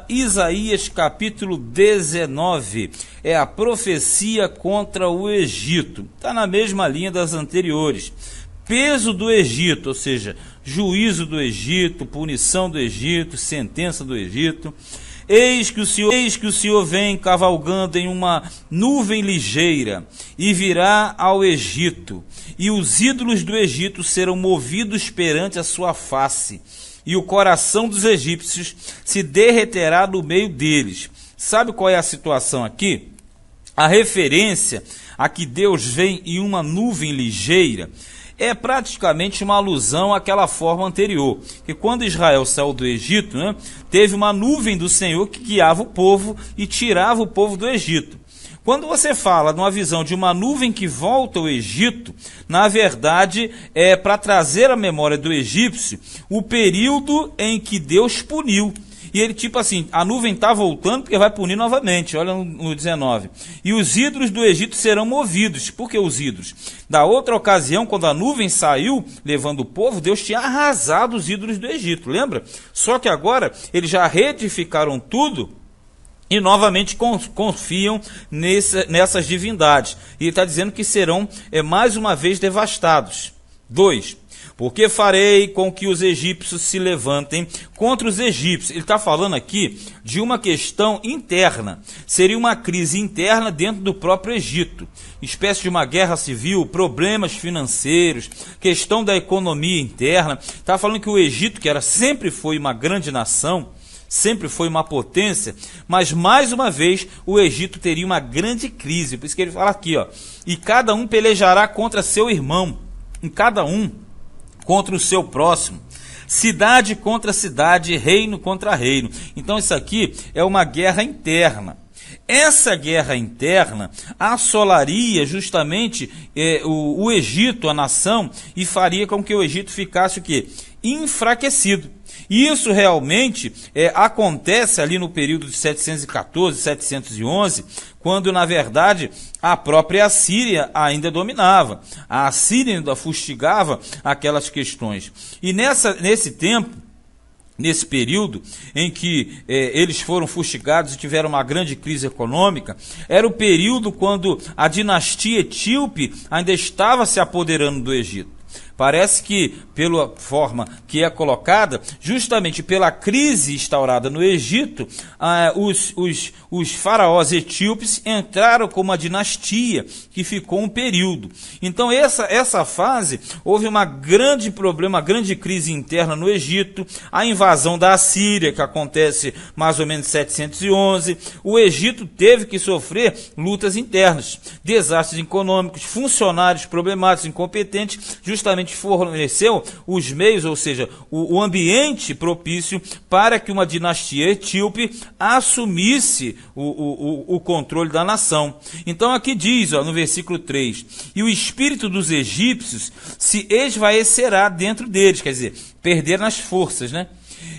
Isaías capítulo 19, é a profecia contra o Egito. Está na mesma linha das anteriores. Peso do Egito, ou seja, juízo do Egito, punição do Egito, sentença do Egito. Eis que o Senhor vem cavalgando em uma nuvem ligeira e virá ao Egito, e os ídolos do Egito serão movidos perante a sua face, e o coração dos egípcios se derreterá no meio deles. Sabe qual é a situação aqui? A referência a que Deus vem em uma nuvem ligeira é praticamente uma alusão àquela forma anterior, que quando Israel saiu do Egito, teve uma nuvem do Senhor que guiava o povo e tirava o povo do Egito. Quando você fala numa visão de uma nuvem que volta ao Egito, na verdade é para trazer à memória do egípcio o período em que Deus puniu. E ele tipo assim, a nuvem está voltando porque vai punir novamente, olha no 19. E os ídolos do Egito serão movidos. Por que os ídolos? Da outra ocasião, quando a nuvem saiu, levando o povo, Deus tinha arrasado os ídolos do Egito, lembra? Só que agora eles já reedificaram tudo e novamente confiam nessas divindades. E ele está dizendo que serão mais uma vez devastados. 2. Porque farei com que os egípcios se levantem contra os egípcios. Ele está falando aqui de uma questão interna. Seria uma crise interna dentro do próprio Egito. Espécie de uma guerra civil, problemas financeiros, questão da economia interna. Está falando que o Egito, que sempre foi uma grande nação, sempre foi uma potência, mas mais uma vez o Egito teria uma grande crise. Por isso que ele fala aqui, e cada um pelejará contra seu irmão, em cada um contra o seu próximo, cidade contra cidade, reino contra reino. Então isso aqui é uma guerra interna. Essa guerra interna assolaria justamente o Egito, a nação, e faria com que o Egito ficasse o quê? Enfraquecido. E isso realmente acontece ali no período de 714, 711, quando na verdade a própria Assíria ainda dominava. A Assíria ainda fustigava aquelas questões. E nesse tempo, nesse período em que eles foram fustigados e tiveram uma grande crise econômica, era o período quando a dinastia etíope ainda estava se apoderando do Egito. Parece que, pela forma que é colocada, justamente pela crise instaurada no Egito, os faraós etíopes entraram como uma dinastia que ficou um período. Então essa fase, houve uma grande problema, uma grande crise interna no Egito, a invasão da Assíria, que acontece mais ou menos em 711, o Egito teve que sofrer lutas internas, desastres econômicos, funcionários problemáticos, incompetentes, justamente forneceu os meios, ou seja, o ambiente propício para que uma dinastia etíope assumisse o controle da nação. Então aqui diz, no versículo 3, e o espírito dos egípcios se esvaecerá dentro deles, quer dizer, perderam as forças,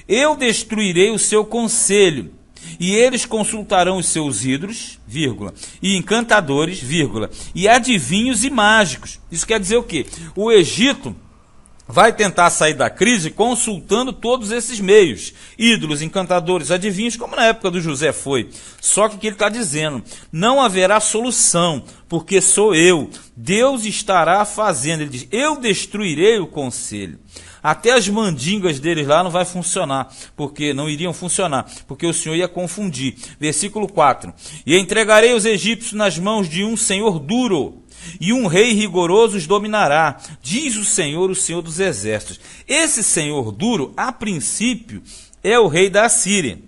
Eu destruirei o seu conselho, e eles consultarão os seus ídolos, e encantadores, e adivinhos e mágicos. Isso quer dizer o quê? O Egito vai tentar sair da crise consultando todos esses meios, ídolos, encantadores, adivinhos, como na época do José foi. Só que o que ele está dizendo, não haverá solução, porque sou eu, Deus estará fazendo. Ele diz, eu destruirei o conselho. Até as mandingas deles lá não vai funcionar, porque não iriam funcionar, porque o Senhor ia confundir. Versículo 4, e entregarei os egípcios nas mãos de um senhor duro, e um rei rigoroso os dominará, diz o Senhor dos exércitos. Esse senhor duro, a princípio, é o rei da Assíria.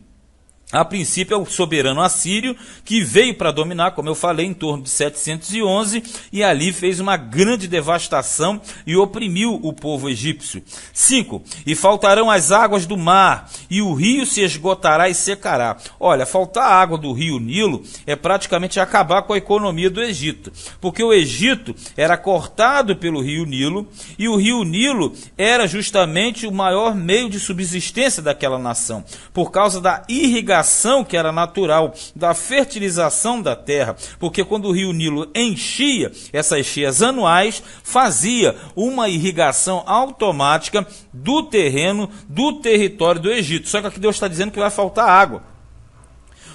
A princípio é o soberano assírio que veio para dominar, como eu falei, em torno de 711, e ali fez uma grande devastação e oprimiu o povo egípcio. 5. E faltarão as águas do mar, e o rio se esgotará e secará. Olha, faltar a água do rio Nilo é praticamente acabar com a economia do Egito, porque o Egito era cortado pelo rio Nilo, e o rio Nilo era justamente o maior meio de subsistência daquela nação, por causa da irrigação que era natural, da fertilização da terra, porque quando o rio Nilo enchia, essas cheias anuais, fazia uma irrigação automática do terreno, do território do Egito. Só que aqui Deus está dizendo que vai faltar água.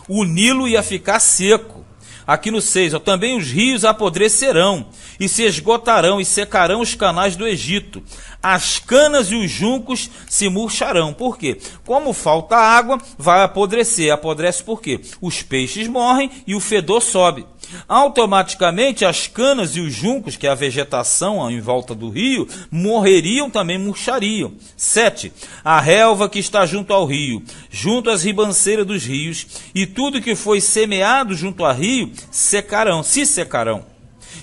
o Nilo ia ficar seco. Aqui no 6, também os rios apodrecerão, e se esgotarão, e secarão os canais do Egito. As canas e os juncos se murcharão. Por quê? Como falta água, vai apodrecer. Apodrece por quê? Os peixes morrem e o fedor sobe. Automaticamente as canas e os juncos, que é a vegetação em volta do rio, morreriam, também murchariam. 7. A relva que está junto ao rio, junto às ribanceiras dos rios, e tudo que foi semeado junto ao rio, se secarão,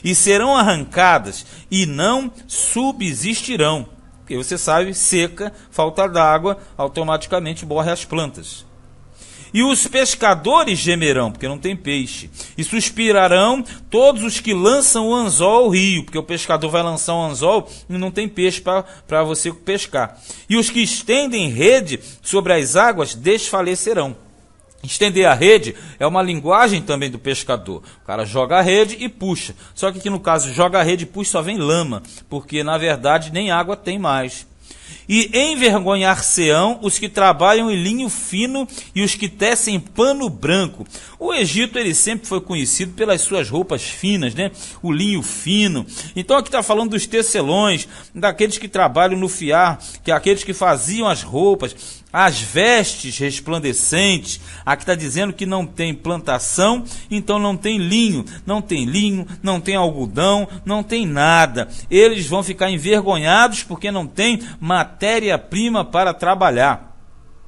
e serão arrancadas, e não subsistirão. Porque você sabe, seca, falta d'água, automaticamente morrem as plantas. E os pescadores gemerão, porque não tem peixe, e suspirarão todos os que lançam o anzol ao rio, porque o pescador vai lançar um anzol e não tem peixe para você pescar. E os que estendem rede sobre as águas desfalecerão. Estender a rede é uma linguagem também do pescador. O cara joga a rede e puxa. Só que aqui no caso, joga a rede e puxa, só vem lama, porque na verdade nem água tem mais. E envergonhar-se-ão os que trabalham em linho fino e os que tecem pano branco. O Egito, ele sempre foi conhecido pelas suas roupas finas, né? O linho fino. Então aqui está falando dos tecelões, daqueles que trabalham no fiar, que é aqueles que faziam as roupas, as vestes resplandecentes. Aqui está dizendo que não tem plantação, então não tem linho, não tem algodão, não tem nada. Eles vão ficar envergonhados porque não tem matéria-prima para trabalhar.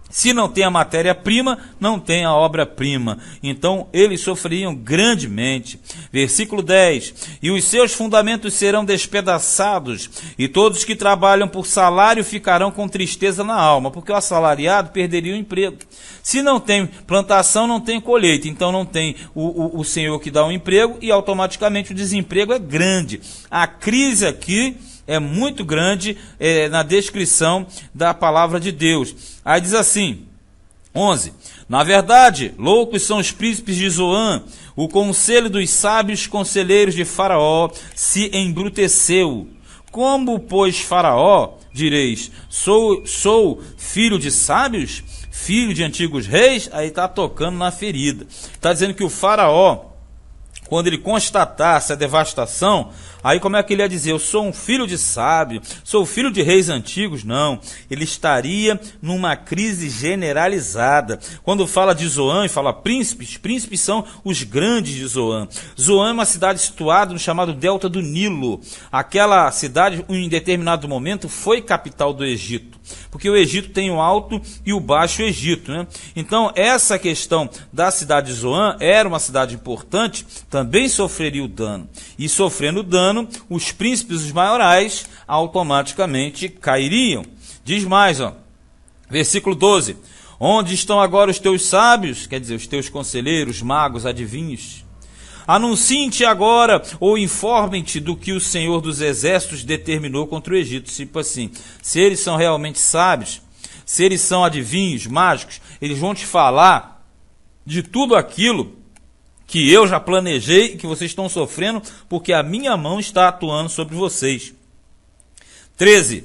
Se não tem a matéria-prima, não tem a obra-prima. Então, eles sofreriam grandemente. Versículo 10. E os seus fundamentos serão despedaçados, e todos que trabalham por salário ficarão com tristeza na alma, porque o assalariado perderia o emprego. Se não tem plantação, não tem colheita. Então, não tem o senhor que dá o emprego, e automaticamente o desemprego é grande. A crise aqui é muito grande na descrição da palavra de Deus. Aí diz assim, 11. Na verdade, loucos são os príncipes de Zoan, o conselho dos sábios conselheiros de Faraó se embruteceu. Como, pois, Faraó, direis, sou filho de sábios, filho de antigos reis? Aí está tocando na ferida. Está dizendo que o Faraó, quando ele constatasse a devastação, aí como é que ele ia dizer? Eu sou um filho de sábio, sou filho de reis antigos? Não, ele estaria numa crise generalizada. Quando fala de Zoan e fala príncipes, príncipes são os grandes de Zoan. Zoan é uma cidade situada no chamado Delta do Nilo. Aquela cidade, em determinado momento, foi capital do Egito, porque o Egito tem o Alto e o Baixo Egito, né? Então, essa questão da cidade de Zoan era uma cidade importante, também sofreria o dano. E sofrendo o dano, os príncipes, os maiorais, automaticamente cairiam. Diz mais, versículo 12. Onde estão agora os teus sábios? Quer dizer, os teus conselheiros, magos, adivinhos? Anunciem-te agora, ou informem-te do que o Senhor dos Exércitos determinou contra o Egito. Tipo assim, se eles são realmente sábios, se eles são adivinhos, mágicos, eles vão te falar de tudo aquilo que eu já planejei e que vocês estão sofrendo, porque a minha mão está atuando sobre vocês. 13.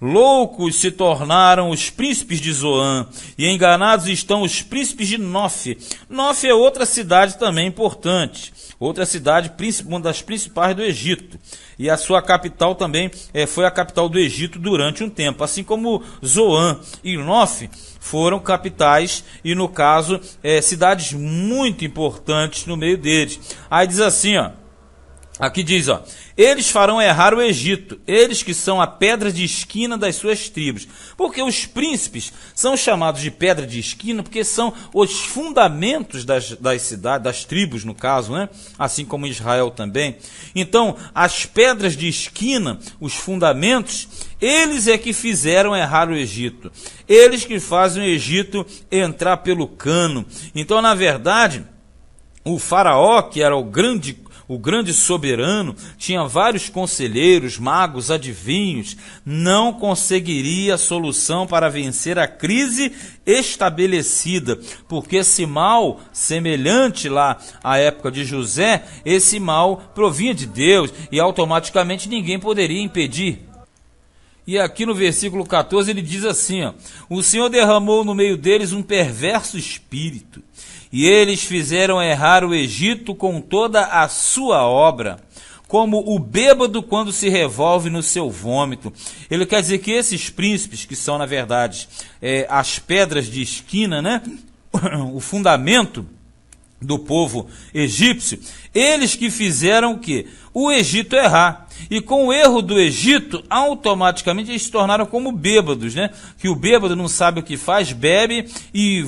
Loucos se tornaram os príncipes de Zoan, e enganados estão os príncipes de Nof. Nof é outra cidade também importante, outra cidade, uma das principais do Egito, e a sua capital também foi a capital do Egito durante um tempo, assim como Zoan e Nof foram capitais, e no caso, cidades muito importantes no meio deles. Aí diz assim, aqui diz, eles farão errar o Egito, eles que são a pedra de esquina das suas tribos. Porque os príncipes são chamados de pedra de esquina porque são os fundamentos das cidades, das tribos no caso, né? Assim como Israel também. Então, as pedras de esquina, os fundamentos, eles é que fizeram errar o Egito. Eles que fazem o Egito entrar pelo cano. Então, na verdade, o faraó, que era o grande soberano, tinha vários conselheiros, magos, adivinhos, não conseguiria solução para vencer a crise estabelecida, porque esse mal, semelhante lá à época de José, esse mal provinha de Deus e automaticamente ninguém poderia impedir. E aqui no versículo 14 ele diz assim, ó, o Senhor derramou no meio deles um perverso espírito, e eles fizeram errar o Egito com toda a sua obra, como o bêbado quando se revolve no seu vômito. Ele quer dizer que esses príncipes, que são na verdade as pedras de esquina, né? O fundamento do povo egípcio, eles que fizeram o quê? O Egito errar. E com o erro do Egito, automaticamente eles se tornaram como bêbados, né? Que o bêbado não sabe o que faz, bebe e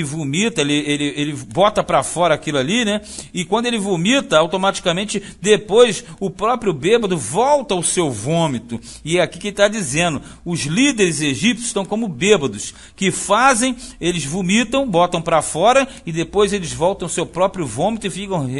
vomita, ele bota para fora aquilo ali, né? E quando ele vomita, automaticamente depois o próprio bêbado volta ao seu vômito. E é aqui que ele está dizendo, os líderes egípcios estão como bêbados, que fazem, eles vomitam, botam para fora e depois eles voltam ao seu próprio vômito e ficam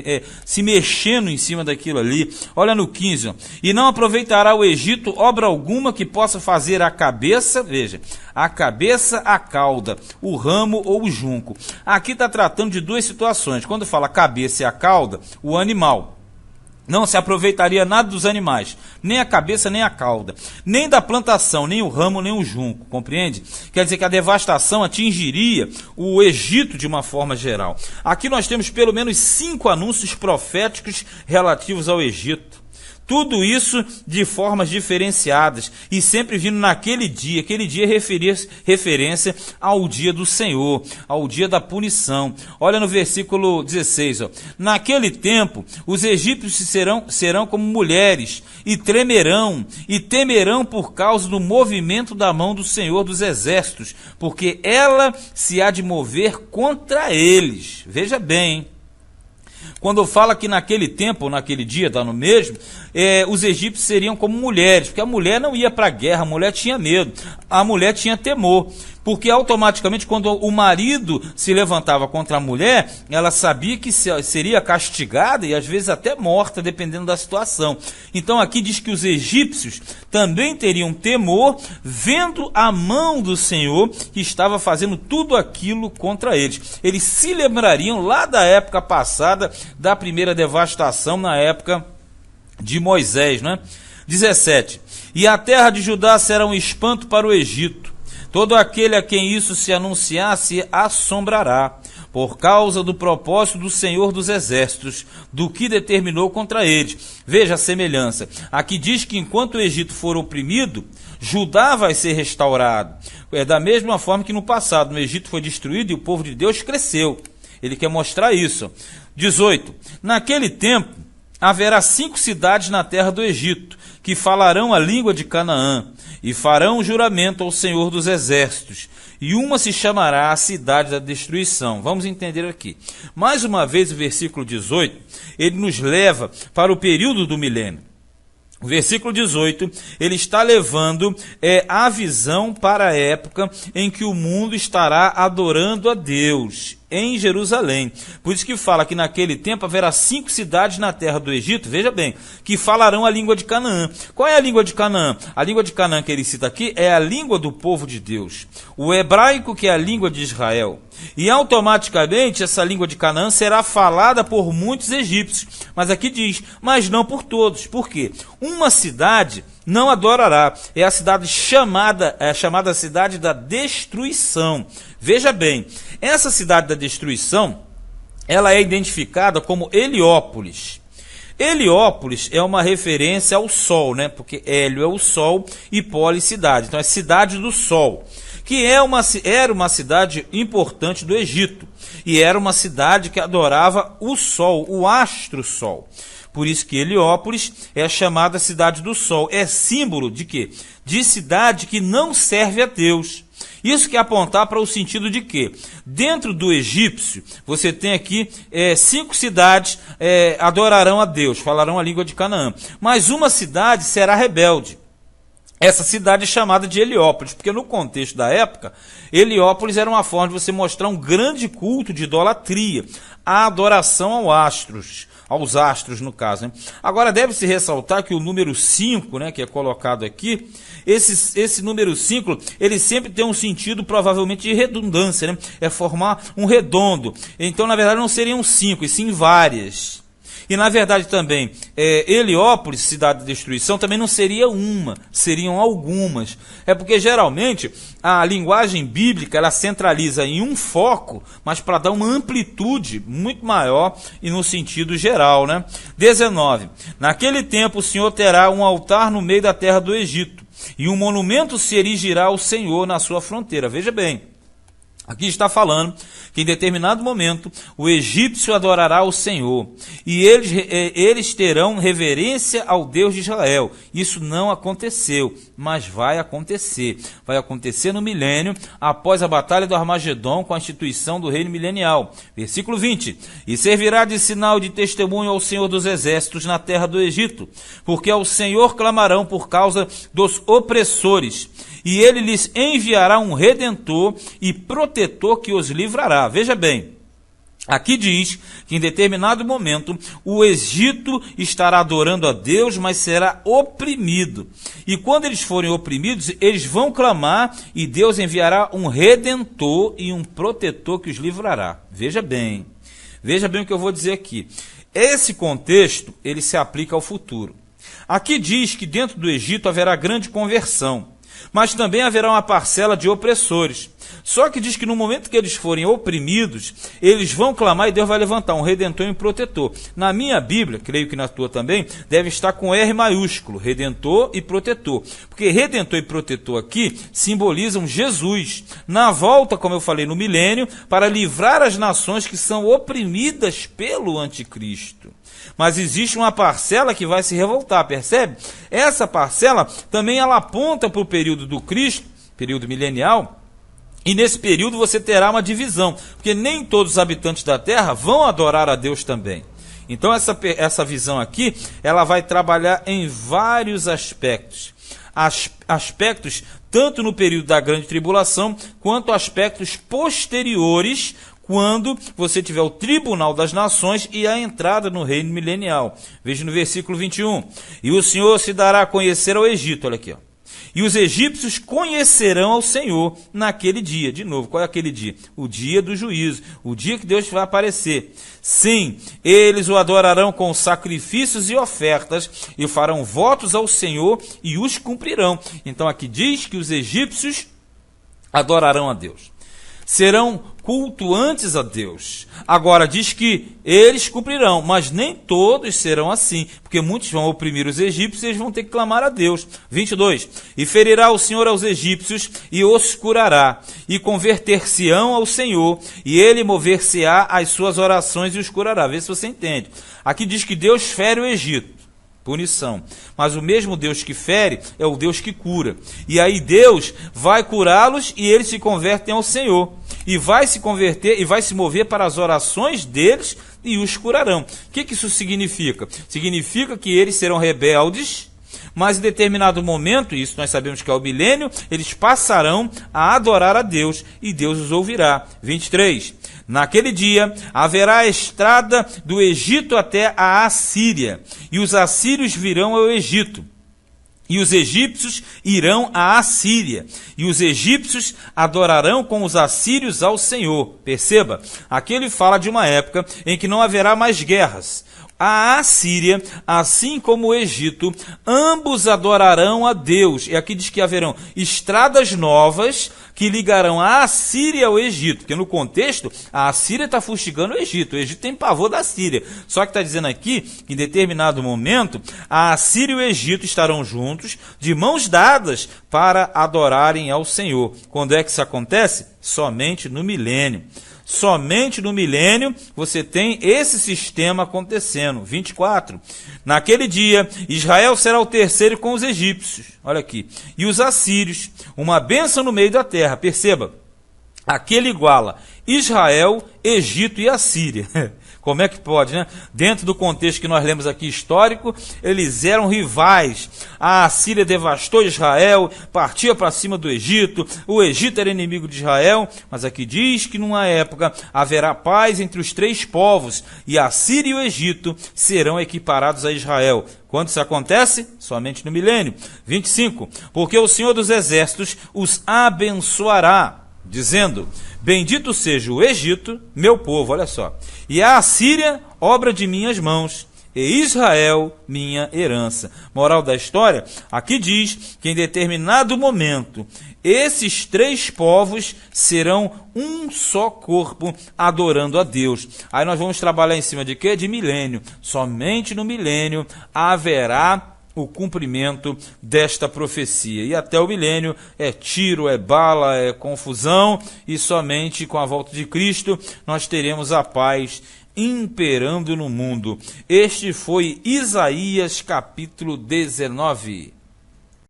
se mexendo em cima daquilo ali. Olha no 15, ó. E não aproveitará o Egito obra alguma que possa fazer a cabeça, veja, a cabeça, a cauda, o ramo ou o junco. Aqui está tratando de duas situações. Quando fala cabeça e a cauda, o animal. Não se aproveitaria nada dos animais, nem a cabeça, nem a cauda, nem da plantação, nem o ramo, nem o junco, compreende? Quer dizer que a devastação atingiria o Egito de uma forma geral. Aqui nós temos pelo menos 5 anúncios proféticos relativos ao Egito. Tudo isso de formas diferenciadas e sempre vindo naquele dia. Aquele dia é referência ao dia do Senhor, ao dia da punição. Olha no versículo 16. Ó. Naquele tempo, os egípcios serão como mulheres e temerão por causa do movimento da mão do Senhor dos Exércitos, porque ela se há de mover contra eles. Veja bem, hein? Quando fala que naquele tempo, ou naquele dia, está no mesmo, os egípcios seriam como mulheres, porque a mulher não ia para a guerra, a mulher tinha medo, a mulher tinha temor, porque automaticamente quando o marido se levantava contra a mulher, ela sabia que seria castigada e às vezes até morta, dependendo da situação. Então aqui diz que os egípcios também teriam temor, vendo a mão do Senhor que estava fazendo tudo aquilo contra eles. Eles se lembrariam lá da época passada, da primeira devastação na época de Moisés, né? 17. E a terra de Judá será um espanto para o Egito. Todo aquele a quem isso se anunciar se assombrará, por causa do propósito do Senhor dos Exércitos, do que determinou contra eles. Veja a semelhança. Aqui diz que enquanto o Egito for oprimido, Judá vai ser restaurado. É da mesma forma que no passado, o Egito foi destruído e o povo de Deus cresceu. Ele quer mostrar isso. 18. Naquele tempo, haverá 5 cidades na terra do Egito, que falarão a língua de Canaã, e farão juramento ao Senhor dos Exércitos, e uma se chamará a cidade da destruição. Vamos entender aqui. Mais uma vez o versículo 18, ele nos leva para o período do milênio. O versículo 18, ele está levando a visão para a época em que o mundo estará adorando a Deus em Jerusalém. Por isso que fala que naquele tempo haverá 5 cidades na terra do Egito, veja bem, que falarão a língua de Canaã. Qual é a língua de Canaã? A língua de Canaã que ele cita aqui é a língua do povo de Deus. O hebraico, que é a língua de Israel. E automaticamente essa língua de Canaã será falada por muitos egípcios. Mas aqui diz, mas não por todos. Por quê? Uma cidade não adorará. É a cidade chamada cidade da destruição. Veja bem, essa cidade da destruição, ela é identificada como Heliópolis. Heliópolis é uma referência ao sol, né? Porque Hélio é o sol e Polis cidade. Então é cidade do sol, que era uma cidade importante do Egito. E era uma cidade que adorava o sol, o astro sol. Por isso que Heliópolis é chamada cidade do sol. É símbolo de quê? De cidade que não serve a Deus. Isso quer apontar para o sentido de que, dentro do egípcio, você tem aqui 5 cidades adorarão a Deus, falarão a língua de Canaã. Mas uma cidade será rebelde. Essa cidade é chamada de Heliópolis, porque no contexto da época, Heliópolis era uma forma de você mostrar um grande culto de idolatria, a adoração aos astros no caso, né? Agora deve-se ressaltar que o número 5, né, que é colocado aqui, esse número 5, ele sempre tem um sentido provavelmente de redundância, né? É formar um redondo. Então, na verdade, não seriam 5, e sim várias. E na verdade também, Heliópolis, cidade de destruição, também não seria uma, seriam algumas. É porque geralmente a linguagem bíblica ela centraliza em um foco, mas para dar uma amplitude muito maior e no sentido geral, né? 19. Naquele tempo o Senhor terá um altar no meio da terra do Egito, e um monumento se erigirá ao Senhor na sua fronteira. Veja bem, aqui está falando que em determinado momento o egípcio adorará o Senhor e eles terão reverência ao Deus de Israel. Isso não aconteceu, mas vai acontecer. Vai acontecer no milênio, após a batalha do Armagedon, com a instituição do reino milenial. Versículo 20. E servirá de sinal de testemunho ao Senhor dos exércitos na terra do Egito, porque ao Senhor clamarão por causa dos opressores, e ele lhes enviará um redentor e protetor que os livrará. Veja bem, aqui diz que em determinado momento o Egito estará adorando a Deus, mas será oprimido. E quando eles forem oprimidos, eles vão clamar e Deus enviará um redentor e um protetor que os livrará. Veja bem o que eu vou dizer aqui. Esse contexto, ele se aplica ao futuro. Aqui diz que dentro do Egito haverá grande conversão, mas também haverá uma parcela de opressores. Só que diz que no momento que eles forem oprimidos, eles vão clamar e Deus vai levantar um redentor e um protetor. Na minha Bíblia, creio que na tua também, deve estar com R maiúsculo, redentor e protetor. Porque redentor e protetor aqui simbolizam Jesus, na volta, como eu falei, no milênio, para livrar as nações que são oprimidas pelo anticristo. Mas existe uma parcela que vai se revoltar, percebe? Essa parcela também ela aponta para o período do Cristo, período milenial, e nesse período você terá uma divisão, porque nem todos os habitantes da terra vão adorar a Deus também. Então essa visão aqui, ela vai trabalhar em vários aspectos. Aspectos tanto no período da grande tribulação, quanto aspectos posteriores, quando você tiver o tribunal das nações e a entrada no reino milenial. Veja no versículo 21. E o Senhor se dará a conhecer ao Egito, olha aqui, ó. E os egípcios conhecerão ao Senhor naquele dia. De novo, qual é aquele dia? O dia do juízo, o dia que Deus vai aparecer. Sim, eles o adorarão com sacrifícios e ofertas, e farão votos ao Senhor e os cumprirão. Então aqui diz que os egípcios adorarão a Deus. Serão cultuantes a Deus. Agora diz que eles cumprirão, mas nem todos serão assim, porque muitos vão oprimir os egípcios e eles vão ter que clamar a Deus. 22. E ferirá o Senhor aos egípcios e os curará, e converter-se-ão ao Senhor, e ele mover-se-á às suas orações e os curará. Vê se você entende. Aqui diz que Deus fere o Egito. Punição. Mas o mesmo Deus que fere é o Deus que cura. E aí Deus vai curá-los e eles se convertem ao Senhor. E vai se converter e vai se mover para as orações deles e os curarão. O que isso significa? Significa que eles serão rebeldes, mas em determinado momento, isso nós sabemos que é o milênio, eles passarão a adorar a Deus e Deus os ouvirá. 23. Naquele dia haverá a estrada do Egito até a Assíria, e os assírios virão ao Egito, e os egípcios irão à Assíria, e os egípcios adorarão com os assírios ao Senhor. Perceba, aqui ele fala de uma época em que não haverá mais guerras. A Assíria, assim como o Egito, ambos adorarão a Deus. E aqui diz que haverão estradas novas que ligarão a Assíria ao Egito. Porque no contexto, a Assíria está fustigando o Egito tem pavor da Síria. Só que está dizendo aqui que em determinado momento, a Assíria e o Egito estarão juntos, de mãos dadas, para adorarem ao Senhor. Quando é que isso acontece? Somente no milênio. Somente no milênio você tem esse sistema acontecendo. 24. Naquele dia, Israel será o terceiro com os egípcios. Olha aqui. E os assírios, uma bênção no meio da terra. Perceba, aqui ele iguala Israel, Egito e Assíria. Como é que pode, né? Dentro do contexto que nós lemos aqui histórico, eles eram rivais. A Assíria devastou Israel, partia para cima do Egito, o Egito era inimigo de Israel, mas aqui diz que numa época haverá paz entre os três povos, e a Assíria e o Egito serão equiparados a Israel. Quando isso acontece? Somente no milênio. 25. Porque o Senhor dos Exércitos os abençoará, dizendo: bendito seja o Egito, meu povo, olha só, e a Assíria, obra de minhas mãos. e Israel minha herança. Moral da história, aqui diz que em determinado momento esses três povos serão um só corpo adorando a Deus. Aí nós vamos trabalhar em cima de quê? De milênio. Somente no milênio haverá o cumprimento desta profecia. E até o milênio é tiro, é bala, é confusão, e somente com a volta de Cristo nós teremos a paz imperando no mundo. Este foi Isaías capítulo 19.